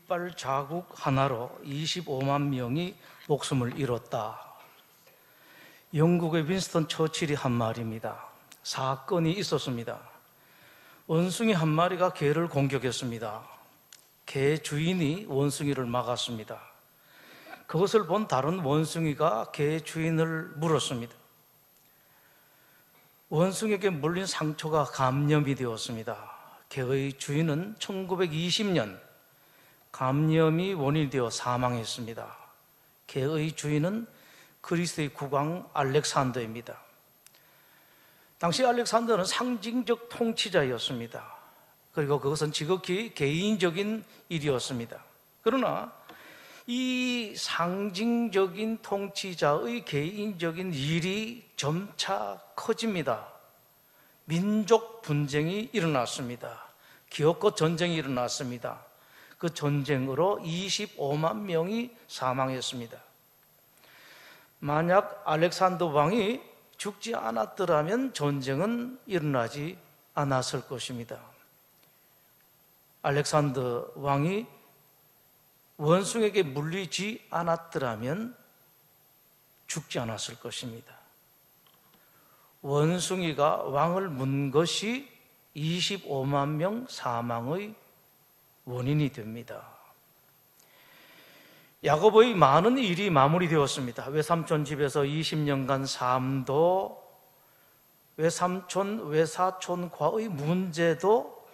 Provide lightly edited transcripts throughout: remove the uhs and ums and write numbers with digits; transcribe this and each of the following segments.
이빨 자국 하나로 25만 명이 목숨을 잃었다. 영국의 윈스턴 처칠이 한 말입니다. 사건이 있었습니다. 원숭이 한 마리가 개를 공격했습니다. 개 주인이 원숭이를 막았습니다. 그것을 본 다른 원숭이가 개 주인을 물었습니다. 원숭이에게 물린 상처가 감염이 되었습니다. 개의 주인은 1920년 감염이 원인이 되어 사망했습니다. 개의 주인은 그리스의 국왕 알렉산더입니다. 당시 알렉산더는 상징적 통치자였습니다. 그리고 그것은 지극히 개인적인 일이었습니다. 그러나 이 상징적인 통치자의 개인적인 일이 점차 커집니다. 민족 분쟁이 일어났습니다. 기업과 전쟁이 일어났습니다. 그 전쟁으로 25만 명이 사망했습니다. 만약 알렉산더 왕이 죽지 않았더라면 전쟁은 일어나지 않았을 것입니다. 알렉산더 왕이 원숭이에게 물리지 않았더라면 죽지 않았을 것입니다. 원숭이가 왕을 문 것이 25만 명 사망의 원인이 됩니다. 야곱의 많은 일이 마무리되었습니다. 외삼촌 집에서 20년간 삶도, 외삼촌, 외사촌과의 문제도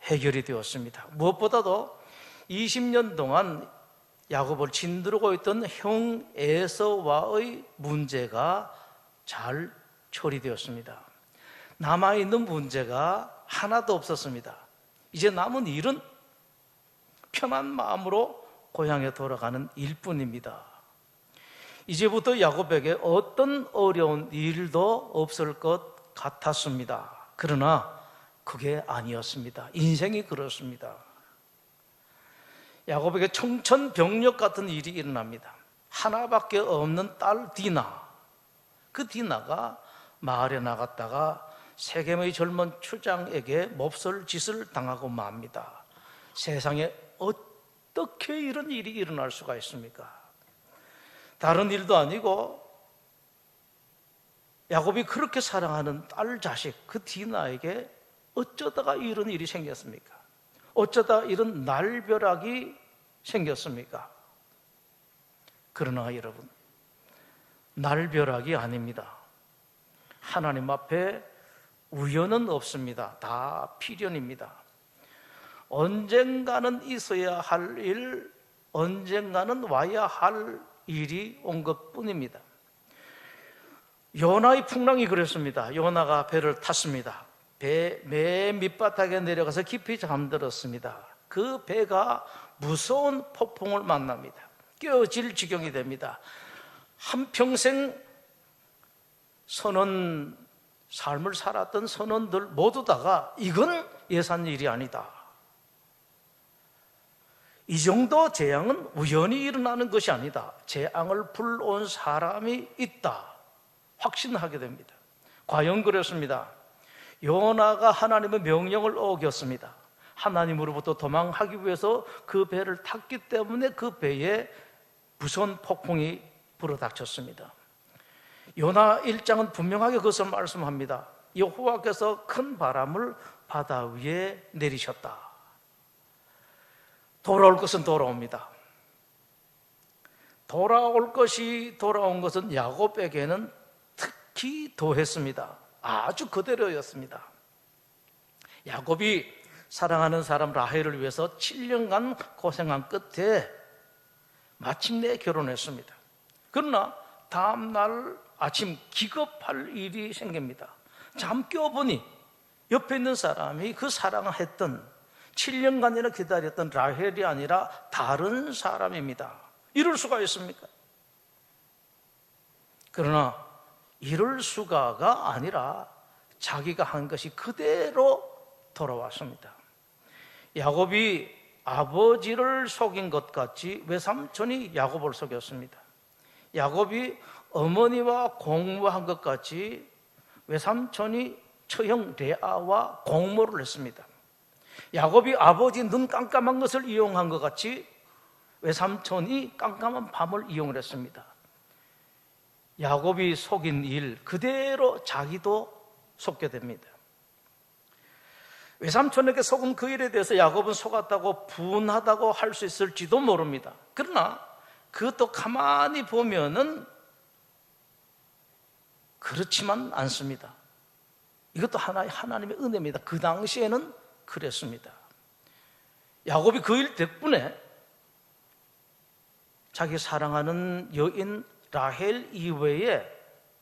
해결이 되었습니다. 무엇보다도 20년 동안 야곱을 짓누르고 있던 형 에서와의 문제가 잘 처리되었습니다. 남아있는 문제가 하나도 없었습니다. 이제 남은 일은 편한 마음으로 고향에 돌아가는 일뿐입니다. 이제부터 야곱에게 어떤 어려운 일도 없을 것 같았습니다. 그러나 그게 아니었습니다. 인생이 그렇습니다. 야곱에게 청천벽력 같은 일이 일어납니다. 하나밖에 없는 딸 디나, 그 디나가 마을에 나갔다가 세겜의 젊은 추장에게 몹쓸 짓을 당하고 맙니다. 세상에 어떻게 이런 일이 일어날 수가 있습니까? 다른 일도 아니고 야곱이 그렇게 사랑하는 딸 자식 그 디나에게 어쩌다가 이런 일이 생겼습니까? 어쩌다 이런 날벼락이 생겼습니까? 그러나 여러분, 날벼락이 아닙니다. 하나님 앞에 우연은 없습니다. 다 필연입니다. 언젠가는 있어야 할 일, 언젠가는 와야 할 일이 온 것뿐입니다. 요나의 풍랑이 그랬습니다. 요나가 배를 탔습니다. 배 맨 밑바닥에 내려가서 깊이 잠들었습니다. 그 배가 무서운 폭풍을 만납니다. 깨어질 지경이 됩니다. 한평생 선원 삶을 살았던 선원들 모두 다가 이건 예산 일이 아니다, 이 정도 재앙은 우연히 일어나는 것이 아니다, 재앙을 불러온 사람이 있다 확신하게 됩니다. 과연 그렇습니다. 요나가 하나님의 명령을 어겼습니다. 하나님으로부터 도망하기 위해서 그 배를 탔기 때문에 그 배에 무서운 폭풍이 불어닥쳤습니다. 요나 1장은 분명하게 그것을 말씀합니다. 여호와께서 큰 바람을 바다 위에 내리셨다. 돌아올 것은 돌아옵니다. 돌아올 것이 돌아온 것은 야곱에게는 특히 더했습니다. 아주 그대로였습니다. 야곱이 사랑하는 사람 라헬을 위해서 7년간 고생한 끝에 마침내 결혼했습니다. 그러나 다음날 아침 기겁할 일이 생깁니다. 잠 깨어보니 옆에 있는 사람이 그 사랑했던 7년간이나 기다렸던 라헬이 아니라 다른 사람입니다. 이럴 수가 있습니까? 그러나 이럴 수가가 아니라 자기가 한 것이 그대로 돌아왔습니다. 야곱이 아버지를 속인 것 같이 외삼촌이 야곱을 속였습니다. 야곱이 어머니와 공모한 것 같이 외삼촌이 처형 레아와 공모를 했습니다. 야곱이 아버지 눈 깜깜한 것을 이용한 것 같이 외삼촌이 깜깜한 밤을 이용을 했습니다. 야곱이 속인 일 그대로 자기도 속게 됩니다. 외삼촌에게 속은 그 일에 대해서 야곱은 속았다고 분하다고 할 수 있을지도 모릅니다. 그러나 그것도 가만히 보면은 그렇지만 않습니다. 이것도 하나님의 은혜입니다. 그 당시에는 그랬습니다. 야곱이 그 일 덕분에 자기 사랑하는 여인 라헬 이외에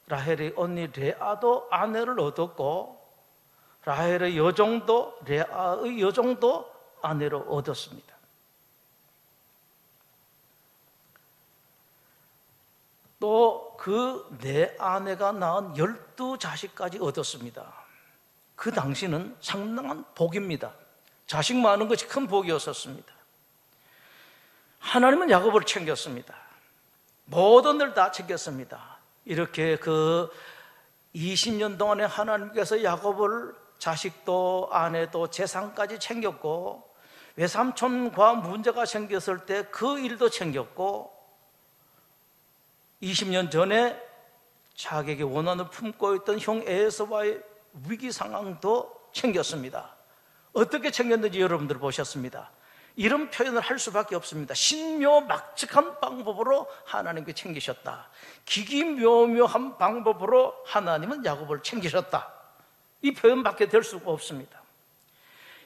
라헬의 언니 레아도 아내를 얻었고, 라헬의 여종도 레아의 여종도 아내로 얻었습니다. 또 그 네 아내가 낳은 12자식까지 얻었습니다. 그 당시는 상당한 복입니다. 자식 많은 것이 큰 복이었었습니다. 하나님은 야곱을 챙겼습니다. 모든 일 다 챙겼습니다. 이렇게 그 20년 동안에 하나님께서 야곱을 자식도 아내도 재산까지 챙겼고, 외삼촌과 문제가 생겼을 때 그 일도 챙겼고, 20년 전에 자기에게 원한을 품고 있던 형 에서와의 위기 상황도 챙겼습니다. 어떻게 챙겼는지 여러분들 보셨습니다. 이런 표현을 할 수밖에 없습니다. 신묘막측한 방법으로 하나님께 챙기셨다. 기기묘묘한 방법으로 하나님은 야곱을 챙기셨다. 이 표현밖에 될 수가 없습니다.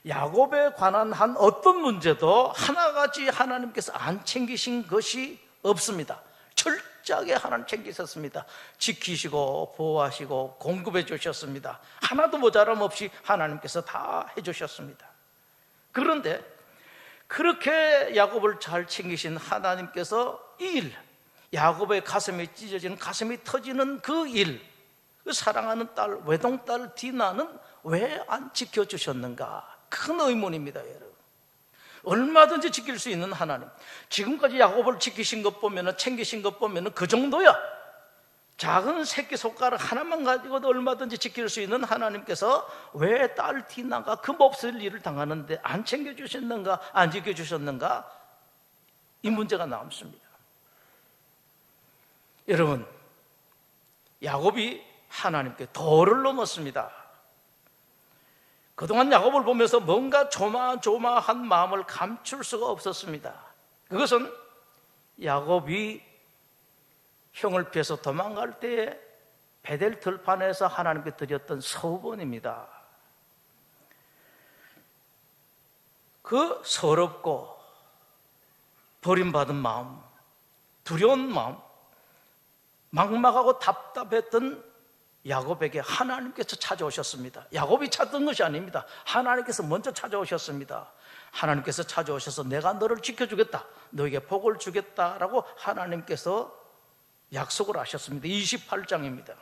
야곱에 관한 한 어떤 문제도 하나같이 하나님께서 안 챙기신 것이 없습니다. 철저하게 하나님 챙기셨습니다. 지키시고 보호하시고 공급해 주셨습니다. 하나도 모자람 없이 하나님께서 다 해주셨습니다. 그런데 그렇게 야곱을 잘 챙기신 하나님께서 이 일, 야곱의 가슴이 찢어지는, 가슴이 터지는 그 일, 그 사랑하는 딸, 외동딸 디나는 왜 안 지켜주셨는가? 큰 의문입니다, 여러분. 얼마든지 지킬 수 있는 하나님, 지금까지 야곱을 지키신 것 보면, 챙기신 것 보면 그 정도야. 작은 새끼손가락 하나만 가지고도 얼마든지 지킬 수 있는 하나님께서 왜 딸 디나가 그 몹쓸 일을 당하는데 안 챙겨주셨는가, 안 지켜주셨는가? 이 문제가 남습니다. 여러분, 야곱이 하나님께 도를 넘었습니다. 그동안 야곱을 보면서 뭔가 조마조마한 마음을 감출 수가 없었습니다. 그것은 야곱이 형을 피해서 도망갈 때에 베델 들판에서 하나님께 드렸던 서원입니다. 그 서럽고 버림받은 마음, 두려운 마음, 막막하고 답답했던 야곱에게 하나님께서 찾아오셨습니다. 야곱이 찾던 것이 아닙니다. 하나님께서 먼저 찾아오셨습니다. 하나님께서 찾아오셔서 내가 너를 지켜주겠다, 너에게 복을 주겠다라고 하나님께서 약속을 하셨습니다. 28장입니다.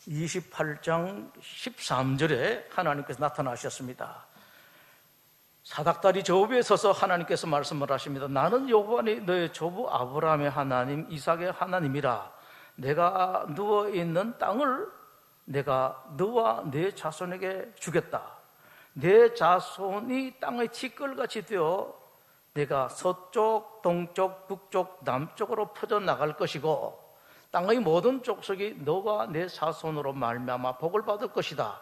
28장 13절에 하나님께서 나타나셨습니다. 사닥다리 저 위에 서서 하나님께서 말씀을 하십니다. 나는 여호와니 너의 조부 아브라함의 하나님, 이삭의 하나님이라. 내가 누워있는 땅을 내가 너와 네 자손에게 주겠다. 내 자손이 땅의 티끌같이 되어 내가 서쪽, 동쪽, 북쪽, 남쪽으로 퍼져나갈 것이고, 땅의 모든 족속이 너와 내 자손으로 말미암아 복을 받을 것이다.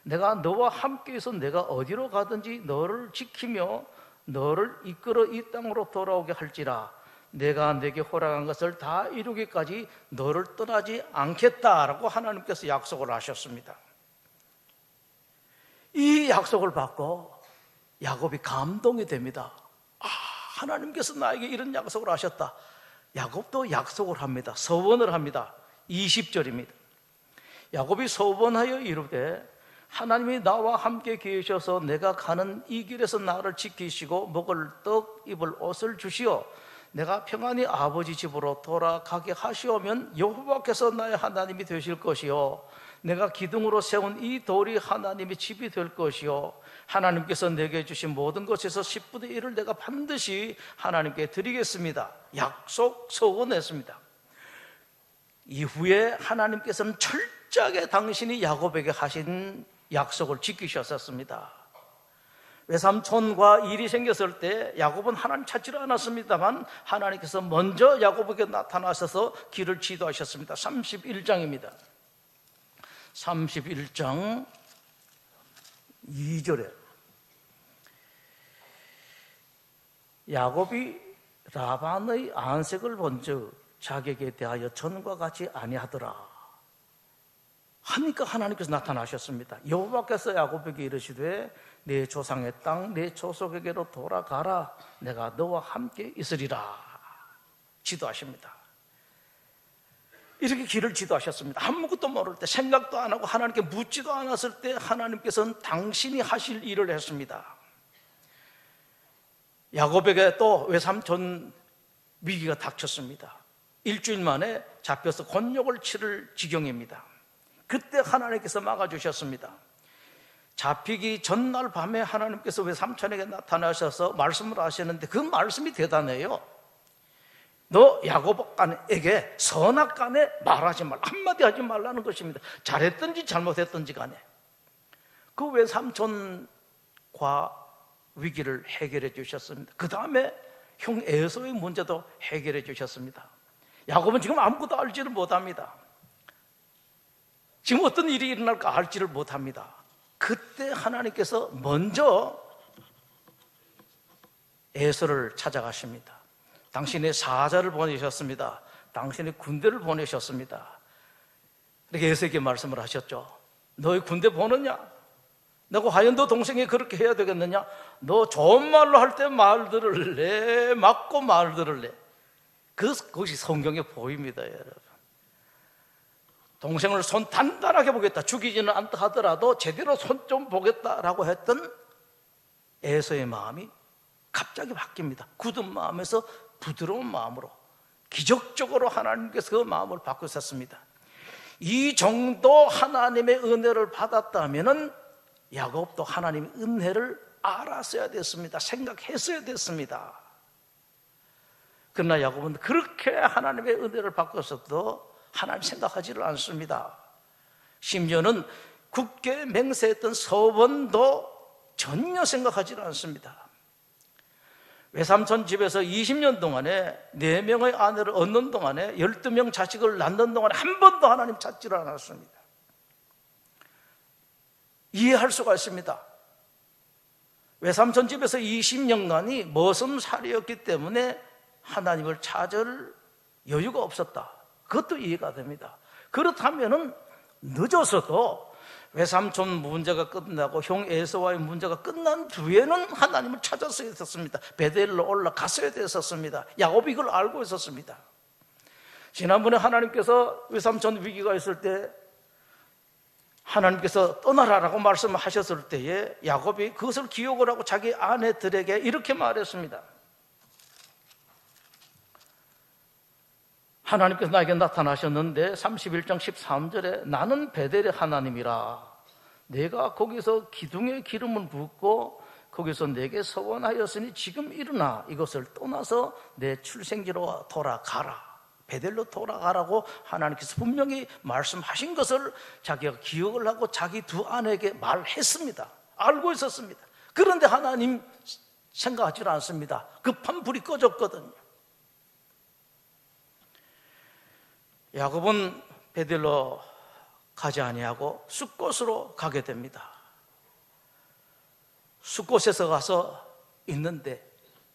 내가 너와 함께 있어 내가 어디로 가든지 너를 지키며 너를 이끌어 이 땅으로 돌아오게 할지라. 내가 내게 허락한 것을 다 이루기까지 너를 떠나지 않겠다라고 하나님께서 약속을 하셨습니다. 이 약속을 받고 야곱이 감동이 됩니다. 하나님께서 나에게 이런 약속을 하셨다. 야곱도 약속을 합니다. 서원을 합니다. 20절입니다. 야곱이 서원하여 이르되 하나님이 나와 함께 계셔서 내가 가는 이 길에서 나를 지키시고 먹을 떡, 입을 옷을 주시어 내가 평안히 아버지 집으로 돌아가게 하시오면 여호와께서 나의 하나님이 되실 것이요 내가 기둥으로 세운 이 돌이 하나님의 집이 될 것이요 하나님께서 내게 주신 모든 것에서 10분의 1을 내가 반드시 하나님께 드리겠습니다. 약속 서원했습니다. 이후에 하나님께서는 철저하게 당신이 야곱에게 하신 약속을 지키셨었습니다. 외삼촌과 일이 생겼을 때 야곱은 하나님 찾지를 않았습니다만 하나님께서 먼저 야곱에게 나타나셔서 길을 지도하셨습니다. 31장입니다. 31장 2절에 야곱이 라반의 안색을 본즉 자기에게 대하여 전과 같이 아니하더라 하니까 하나님께서 나타나셨습니다. 여호와께서 야곱에게 이르시되 내 조상의 땅 내 조속에게로 돌아가라 내가 너와 함께 있으리라 지도하십니다. 이렇게 길을 지도하셨습니다. 아무것도 모를 때 생각도 안 하고 하나님께 묻지도 않았을 때 하나님께서는 당신이 하실 일을 했습니다. 야곱에게 또 외삼촌 위기가 닥쳤습니다. 일주일 만에 잡혀서 곤욕을 치를 지경입니다. 그때 하나님께서 막아주셨습니다. 잡히기 전날 밤에 하나님께서 외삼촌에게 나타나셔서 말씀을 하시는데 그 말씀이 대단해요. 너 야곱에게 선악간에 말하지 말라, 한마디 하지 말라는 것입니다. 잘했든지 잘못했든지 간에. 그 외삼촌과 위기를 해결해 주셨습니다. 그 다음에 형 에서의 문제도 해결해 주셨습니다. 야곱은 지금 아무것도 알지를 못합니다. 지금 어떤 일이 일어날까 알지를 못합니다. 그때 하나님께서 먼저 에서를 찾아가십니다. 당신의 사자를 보내셨습니다. 당신의 군대를 보내셨습니다. 이렇게 에서에게 말씀을 하셨죠. 너의 군대 보느냐? 내가 과연 너 동생이 그렇게 해야 되겠느냐? 너 좋은 말로 할 때 말 들을래? 맞고 말 들을래? 그것이 성경에 보입니다, 여러분. 동생을 손 단단하게 보겠다, 죽이지는 않다 하더라도 제대로 손 좀 보겠다라고 했던 에서의 마음이 갑자기 바뀝니다. 굳은 마음에서 부드러운 마음으로 기적적으로 하나님께서 그 마음을 바꾸셨습니다. 이 정도 하나님의 은혜를 받았다면 야곱도 하나님의 은혜를 알았어야 됐습니다. 생각했어야 됐습니다. 그러나 야곱은 그렇게 하나님의 은혜를 받고서도 하나님 생각하지를 않습니다. 심지어는 굳게 맹세했던 서원도 전혀 생각하지를 않습니다. 외삼촌 집에서 20년 동안에 4명의 아내를 얻는 동안에 12명 자식을 낳는 동안에 한 번도 하나님 찾지를 않았습니다. 이해할 수가 있습니다. 외삼촌 집에서 20년간이 머슴살이였기 때문에 하나님을 찾을 여유가 없었다. 그것도 이해가 됩니다. 그렇다면 늦어서도 외삼촌 문제가 끝나고 형 에서와의 문제가 끝난 뒤에는 하나님을 찾았어야 됐습니다. 베델로 올라갔어야 됐었습니다. 야곱이 이걸 알고 있었습니다. 지난번에 하나님께서 외삼촌 위기가 있을 때 하나님께서 떠나라라고 말씀하셨을 때에 야곱이 그것을 기억을 하고 자기 아내들에게 이렇게 말했습니다. 하나님께서 나에게 나타나셨는데 31장 13절에 나는 베델의 하나님이라 내가 거기서 기둥에 기름을 붓고 거기서 내게 서원하였으니 지금 일어나 이것을 떠나서 내 출생지로 돌아가라. 베델로 돌아가라고 하나님께서 분명히 말씀하신 것을 자기가 기억을 하고 자기 두 아내에게 말했습니다. 알고 있었습니다. 그런데 하나님 생각하지 않습니다. 급한 불이 꺼졌거든요. 야곱은 베델로 가지 아니하고 숫곳으로 가게 됩니다. 숫곳에서 가서 있는데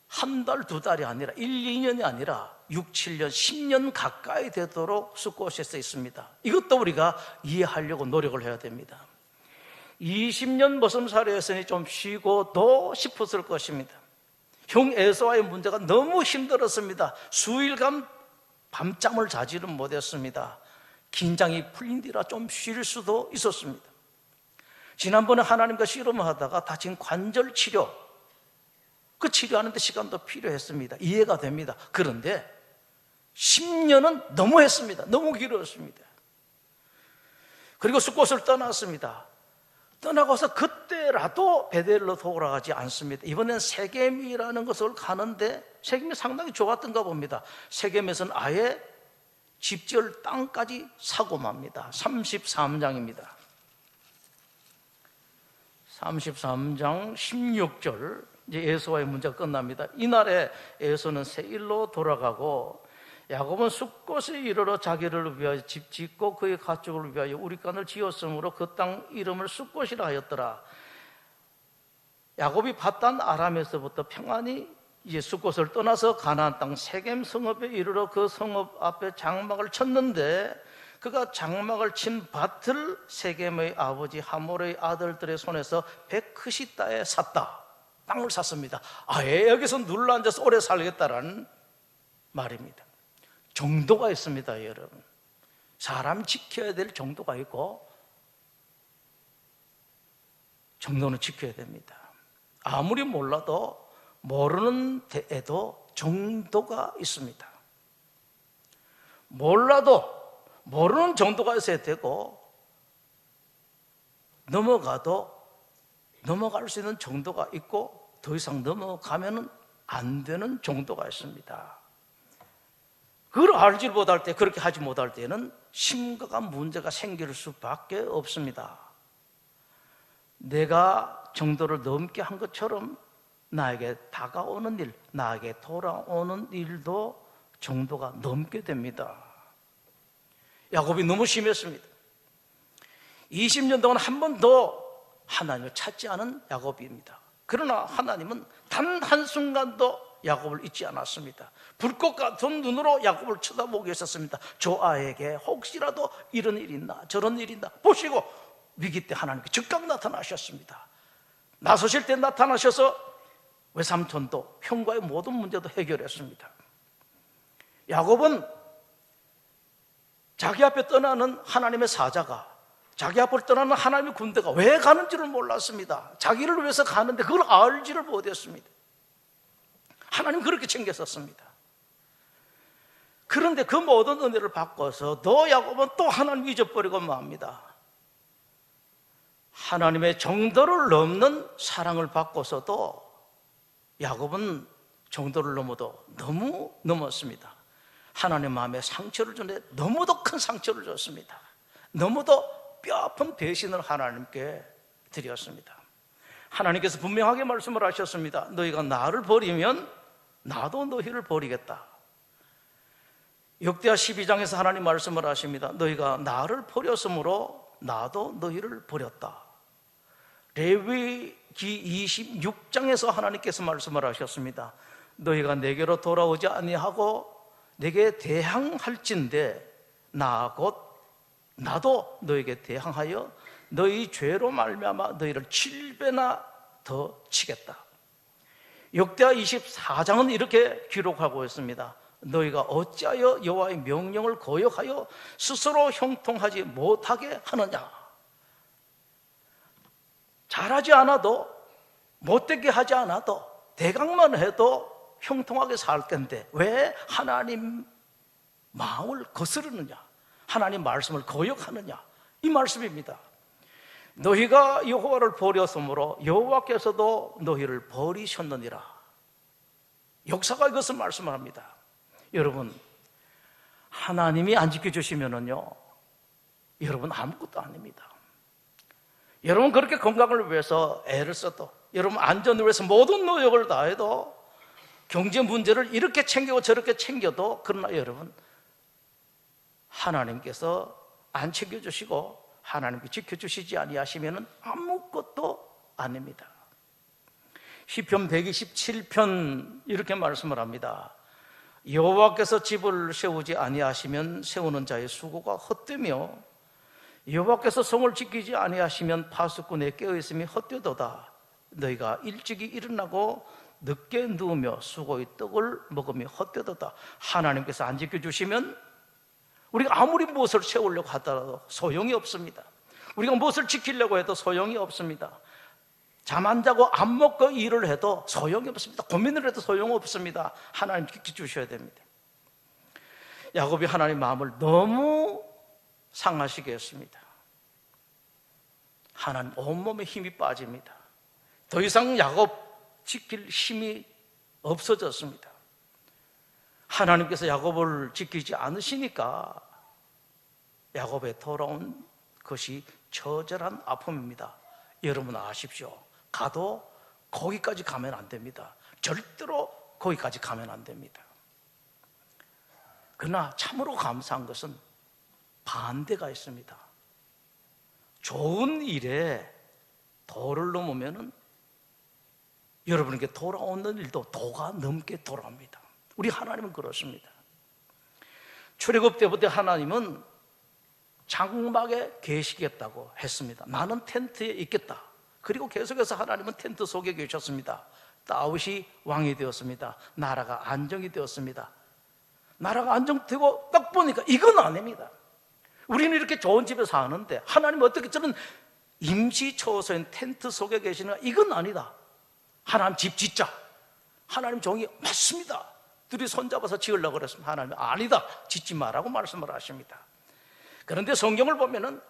한 달, 두 달이 아니라 1, 2년이 아니라 6, 7년, 10년 가까이 되도록 숫곳에서 있습니다. 이것도 우리가 이해하려고 노력을 해야 됩니다. 20년 머슴살이였으니 좀 쉬고도 싶었을 것입니다. 형 에서와의 문제가 너무 힘들었습니다. 수일간 밤잠을 자지는 못했습니다. 긴장이 풀린 뒤라 좀 쉴 수도 있었습니다. 지난번에 하나님과 씨름을 하다가 다친 관절 치료, 그 치료하는데 시간도 필요했습니다. 이해가 됩니다. 그런데 10년은 너무 했습니다. 너무 길었습니다. 그리고 숫곳을 떠났습니다. 떠나고서 그때라도 베델로 돌아가지 않습니다. 이번엔 세겜이라는 것을 가는데 세겜이 상당히 좋았던가 봅니다. 세겜에서는 아예 집 지을 땅까지 사고 맙니다. 33장입니다. 33장 16절, 이제 에서와의 문제가 끝납니다. 이날에 에서는 세일로 돌아가고 야곱은 숫곳에 이르러 자기를 위하여 집 짓고 그의 가축을 위하여 우리간을 지었으므로 그 땅 이름을 숫곳이라 하였더라. 야곱이 밧단 아람에서부터 평안히 이제 숫곳을 떠나서 가나안 땅 세겜 성읍에 이르러 그 성읍 앞에 장막을 쳤는데 그가 장막을 친 밭을 세겜의 아버지 하몰의 아들들의 손에서 베크시다에 샀다. 땅을 샀습니다. 아예 여기서 눌러앉아서 오래 살겠다라는 말입니다. 정도가 있습니다, 여러분. 사람이 지켜야 될 정도가 있고 정도는 지켜야 됩니다. 아무리 몰라도 모르는 데에도 정도가 있습니다. 몰라도 모르는 정도가 있어야 되고 넘어가도 넘어갈 수 있는 정도가 있고 더 이상 넘어가면 안 되는 정도가 있습니다. 그걸 알지 못할 때, 그렇게 하지 못할 때는 심각한 문제가 생길 수밖에 없습니다. 내가 정도를 넘게 한 것처럼 나에게 다가오는 일, 나에게 돌아오는 일도 정도가 넘게 됩니다. 야곱이 너무 심했습니다. 20년 동안 한 번도 하나님을 찾지 않은 야곱입니다. 그러나 하나님은 단 한순간도 야곱을 잊지 않았습니다. 불꽃 같은 눈으로 야곱을 쳐다보고 있었습니다. 저 아이에게 혹시라도 이런 일이 있나 저런 일이 있나 보시고 위기 때 하나님께 즉각 나타나셨습니다. 나서실 때 나타나셔서 외삼촌도 형과의 모든 문제도 해결했습니다. 야곱은 자기 앞에 떠나는 하나님의 사자가, 자기 앞을 떠나는 하나님의 군대가 왜 가는지를 몰랐습니다. 자기를 위해서 가는데 그걸 알지를 못했습니다. 하나님 그렇게 챙겼었습니다. 그런데 그 모든 은혜를 바꿔서 너 야곱은 또 하나님 잊어버리고 맙니다. 하나님의 정도를 넘는 사랑을 받고서도 야곱은 정도를 넘어도 너무 넘었습니다. 하나님 마음에 상처를 주는데 너무도 큰 상처를 줬습니다. 너무도 뼈아픈 배신을 하나님께 드렸습니다. 하나님께서 분명하게 말씀을 하셨습니다. 너희가 나를 버리면 나도 너희를 버리겠다. 역대하 12장에서 하나님 말씀을 하십니다. 너희가 나를 버렸으므로 나도 너희를 버렸다. 레위기 26장에서 하나님께서 말씀을 하셨습니다. 너희가 내게로 돌아오지 아니하고 내게 대항할진대 나 곧 나도 너에게 대항하여 너희 죄로 말미암아 너희를 7배나 더 치겠다. 역대하 24장은 이렇게 기록하고 있습니다. 너희가 어찌하여 여호와의 명령을 거역하여 스스로 형통하지 못하게 하느냐. 잘하지 않아도 못되게 하지 않아도 대강만 해도 형통하게 살 텐데 왜 하나님 마음을 거스르느냐, 하나님 말씀을 거역하느냐, 이 말씀입니다. 너희가 여호와를 버렸으므로 여호와께서도 너희를 버리셨느니라. 역사가 이것을 말씀합니다. 여러분, 하나님이 안 지켜주시면은요, 여러분 아무것도 아닙니다. 여러분 그렇게 건강을 위해서 애를 써도, 여러분 안전을 위해서 모든 노력을 다해도, 경제 문제를 이렇게 챙기고 저렇게 챙겨도, 그러나 여러분 하나님께서 안 챙겨주시고 하나님께 지켜주시지 아니하시면 아무것도 아닙니다. 시편 127편 이렇게 말씀을 합니다. 여호와께서 집을 세우지 아니하시면 세우는 자의 수고가 헛되며 여호와께서 성을 지키지 아니하시면 파수꾼의 깨어있음이 헛되도다. 너희가 일찍이 일어나고 늦게 누우며 수고의 떡을 먹으며 헛되도다. 하나님께서 안 지켜주시면 우리가 아무리 무엇을 세우려고 하더라도 소용이 없습니다. 우리가 무엇을 지키려고 해도 소용이 없습니다. 잠 안 자고 안 먹고 일을 해도 소용이 없습니다. 고민을 해도 소용없습니다. 하나님 지켜주셔야 됩니다. 야곱이 하나님 마음을 너무 상하시게 했습니다. 하나님 온몸에 힘이 빠집니다. 더 이상 야곱 지킬 힘이 없어졌습니다. 하나님께서 야곱을 지키지 않으시니까 야곱에 돌아온 것이 처절한 아픔입니다. 여러분 아십시오. 가도 거기까지 가면 안 됩니다. 절대로 거기까지 가면 안 됩니다. 그러나 참으로 감사한 것은 반대가 있습니다. 좋은 일에 도를 넘으면은 여러분에게 돌아오는 일도 도가 넘게 돌아옵니다. 우리 하나님은 그렇습니다. 출애굽 때부터 하나님은 장막에 계시겠다고 했습니다. 나는 텐트에 있겠다. 그리고 계속해서 하나님은 텐트 속에 계셨습니다. 다윗이 왕이 되었습니다. 나라가 안정이 되었습니다. 나라가 안정되고 딱 보니까 이건 아닙니다. 우리는 이렇게 좋은 집에 사는데 하나님 어떻게 저는 임시초소인 텐트 속에 계시는가? 이건 아니다. 하나님 집 짓자. 하나님 종이 맞습니다. 둘이 손잡아서 지으려고 그랬습니다. 하나님이 아니다. 짓지 마라고 말씀을 하십니다. 그런데 성경을 보면은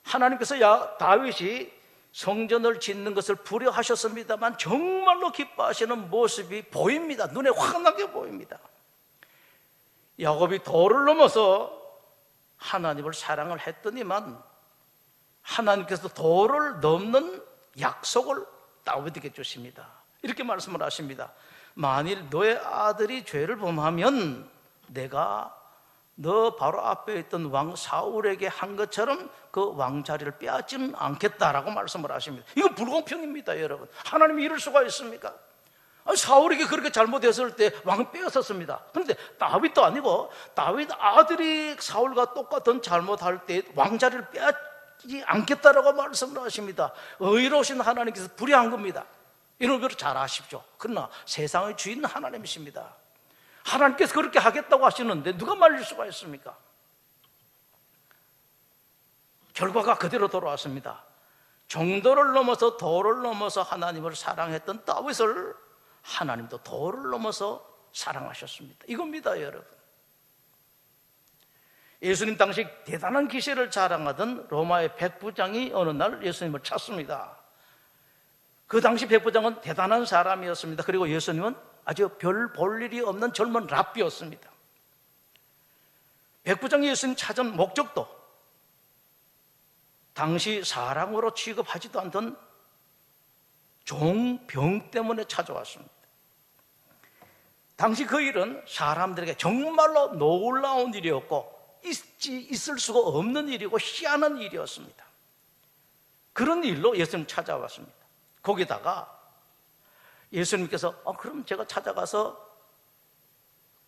하나님께서 다윗이 성전을 짓는 것을 불효하셨습니다만 정말로 기뻐하시는 모습이 보입니다. 눈에 환하게 보입니다. 야곱이 도를 넘어서 하나님을 사랑을 했더니만 하나님께서 도를 넘는 약속을 다윗에게 주십니다. 이렇게 말씀을 하십니다. 만일 너의 아들이 죄를 범하면 내가 너 바로 앞에 있던 왕 사울에게 한 것처럼 그 왕자리를 빼앗지는 않겠다라고 말씀을 하십니다. 이건 불공평입니다, 여러분. 하나님이 이럴 수가 있습니까? 사울에게 그렇게 잘못했을 때 왕이 빼앗았습니다. 그런데 다윗도 아니고 다윗 아들이 사울과 똑같은 잘못할 때 왕자리를 빼앗지 않겠다라고 말씀을 하십니다. 의로우신 하나님께서 불의한 겁니다. 이런 걸 잘 아십시오. 그러나 세상의 주인은 하나님이십니다. 하나님께서 그렇게 하겠다고 하시는데 누가 말릴 수가 있습니까? 결과가 그대로 돌아왔습니다. 정도를 넘어서 도를 넘어서 하나님을 사랑했던 다윗을 하나님도 도를 넘어서 사랑하셨습니다. 이겁니다, 여러분. 예수님 당시 대단한 기세를 자랑하던 로마의 백부장이 어느 날 예수님을 찾습니다. 그 당시 백부장은 대단한 사람이었습니다. 그리고 예수님은 아주 별 볼 일이 없는 젊은 랍비였습니다. 백부장이 예수님 찾은 목적도 당시 사랑으로 취급하지도 않던 종병 때문에 찾아왔습니다. 당시 그 일은 사람들에게 정말로 놀라운 일이었고 있을 수가 없는 일이고 희한한 일이었습니다. 그런 일로 예수님 찾아왔습니다. 거기다가 예수님께서 그럼 제가 찾아가서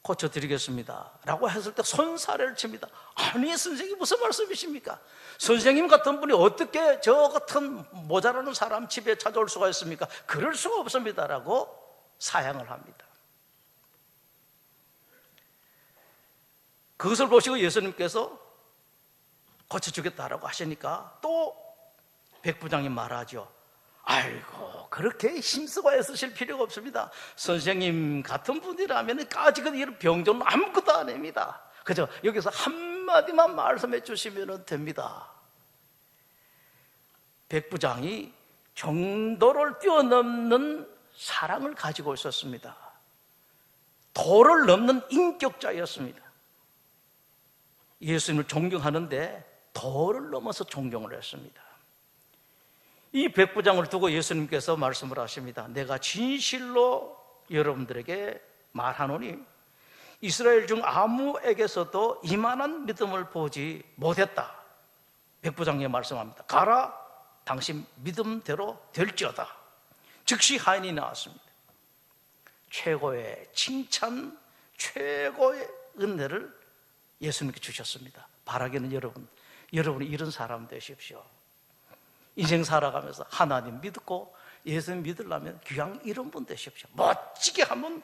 고쳐드리겠습니다 라고 했을 때 손사래를 칩니다. 아니 선생님 무슨 말씀이십니까? 선생님 같은 분이 어떻게 저 같은 모자라는 사람 집에 찾아올 수가 있습니까? 그럴 수가 없습니다 라고 사양을 합니다. 그것을 보시고 예수님께서 고쳐주겠다라고 하시니까 또 백부장이 말하죠. 아이고 그렇게 힘쓰고 애쓰실 필요가 없습니다. 선생님 같은 분이라면 아직은 이런 병정은 아무것도 안 합니다. 그죠? 여기서 한마디만 말씀해 주시면 됩니다. 백부장이 정도를 뛰어넘는 사랑을 가지고 있었습니다. 도를 넘는 인격자였습니다. 예수님을 존경하는데 도를 넘어서 존경을 했습니다. 이 백부장을 두고 예수님께서 말씀을 하십니다. 내가 진실로 여러분들에게 말하노니 이스라엘 중 아무에게서도 이만한 믿음을 보지 못했다. 백부장이 말씀합니다. 가라, 당신 믿음대로 될지어다. 즉시 하인이 나왔습니다. 최고의 칭찬, 최고의 은혜를 예수님께 주셨습니다. 바라기는 여러분이 이런 사람 되십시오. 인생 살아가면서 하나님 믿고 예수님 믿으려면 그냥 이런 분 되십시오. 멋지게 한번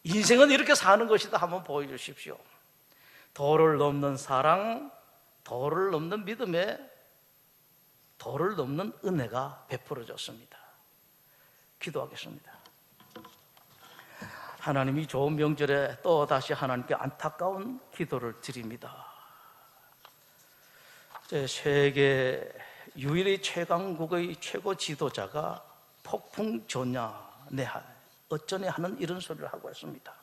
인생은 이렇게 사는 것이다 한번 보여주십시오. 도를 넘는 사랑, 도를 넘는 믿음에 도를 넘는 은혜가 베풀어졌습니다. 기도하겠습니다. 하나님이 좋은 명절에 또 다시 하나님께 안타까운 기도를 드립니다. 세계 유일의 최강국의 최고 지도자가 폭풍 전야내 어쩌네 하는 이런 소리를 하고 있습니다.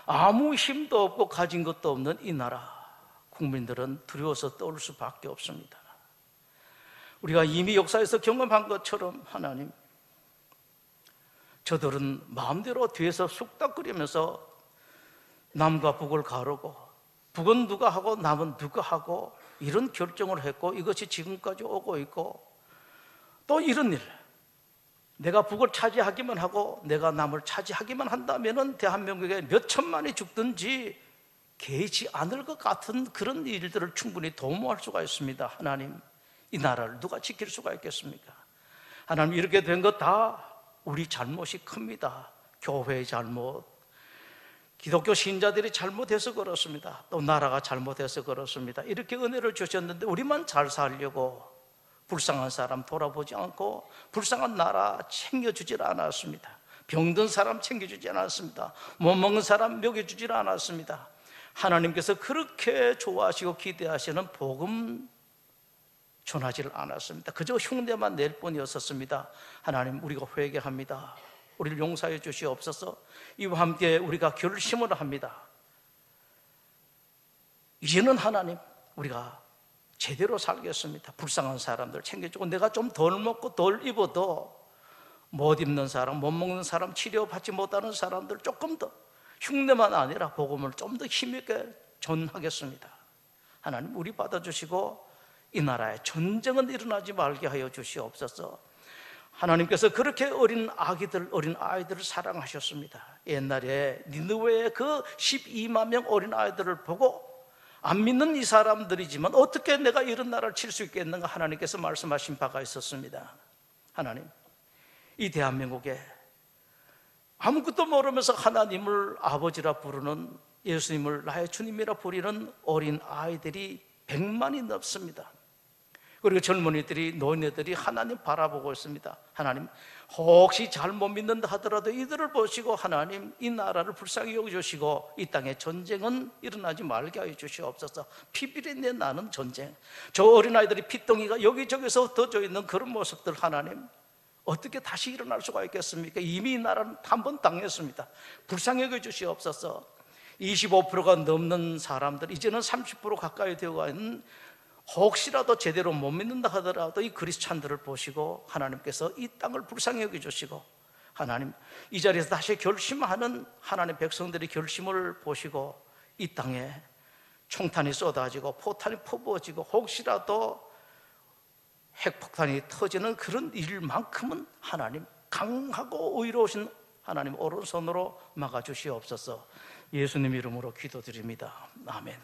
아무 힘도 없고 가진 것도 없는 이 나라, 국민들은 두려워서 떠올 수밖에 없습니다. 우리가 이미 역사에서 경험한 것처럼 하나님, 저들은 마음대로 뒤에서 쑥닥거리면서 남과 북을 가르고, 북은 누가 하고 남은 누가 하고, 이런 결정을 했고, 이것이 지금까지 오고 있고, 또 이런 일, 내가 북을 차지하기만 하고 내가 남을 차지하기만 한다면 대한민국에 몇 천만이 죽든지 개의치 않을 것 같은 그런 일들을 충분히 도모할 수가 있습니다. 하나님, 이 나라를 누가 지킬 수가 있겠습니까? 하나님, 이렇게 된 것 다 우리 잘못이 큽니다. 교회의 잘못, 기독교 신자들이 잘못해서 그렇습니다. 또 나라가 잘못해서 그렇습니다. 이렇게 은혜를 주셨는데 우리만 잘 살려고 불쌍한 사람 돌아보지 않고 불쌍한 나라 챙겨주질 않았습니다. 병든 사람 챙겨주지 않았습니다. 못 먹는 사람 먹여주질 않았습니다. 하나님께서 그렇게 좋아하시고 기대하시는 복음 전하지를 않았습니다. 그저 흉내만 낼 뿐이었습니다. 하나님, 우리가 회개합니다. 우리를 용서해 주시옵소서. 이와 함께 우리가 결심을 합니다. 이제는 하나님, 우리가 제대로 살겠습니다. 불쌍한 사람들 챙겨주고, 내가 좀 덜 먹고 덜 입어도 못 입는 사람, 못 먹는 사람, 치료받지 못하는 사람들 조금 더, 흉내만 아니라 복음을 좀 더 힘있게 전하겠습니다. 하나님, 우리 받아주시고 이 나라에 전쟁은 일어나지 말게 하여 주시옵소서. 하나님께서 그렇게 어린 아이들을 사랑하셨습니다. 옛날에 니느웨의 그 12만 명 어린 아이들을 보고 안 믿는 이 사람들이지만 어떻게 내가 이런 나라를 칠 수 있겠는가 하나님께서 말씀하신 바가 있었습니다. 하나님, 이 대한민국에 아무것도 모르면서 하나님을 아버지라 부르는, 예수님을 나의 주님이라 부르는 어린 아이들이 100만이 넘습니다. 그리고 젊은이들이, 노인네들이 하나님 바라보고 있습니다. 하나님, 혹시 잘못 믿는다 하더라도 이들을 보시고 하나님, 이 나라를 불쌍히 여겨주시고 이 땅에 전쟁은 일어나지 말게 하여 주시옵소서. 피비린내 나는 전쟁, 저 어린아이들이 피덩이가 여기저기서 흩어져 있는 그런 모습들, 하나님, 어떻게 다시 일어날 수가 있겠습니까? 이미 이 나라는 한 번 당했습니다. 불쌍히 여겨주시옵소서. 25%가 넘는 사람들, 이제는 30% 가까이 되어가 있는, 혹시라도 제대로 못 믿는다 하더라도 이 그리스찬들을 보시고 하나님께서 이 땅을 불쌍히 여겨주시고, 하나님, 이 자리에서 다시 결심하는 하나님의 백성들의 결심을 보시고 이 땅에 총탄이 쏟아지고 포탄이 퍼부어지고 혹시라도 핵폭탄이 터지는 그런 일만큼은 하나님, 강하고 의로우신 하나님 오른손으로 막아주시옵소서. 예수님 이름으로 기도드립니다. 아멘.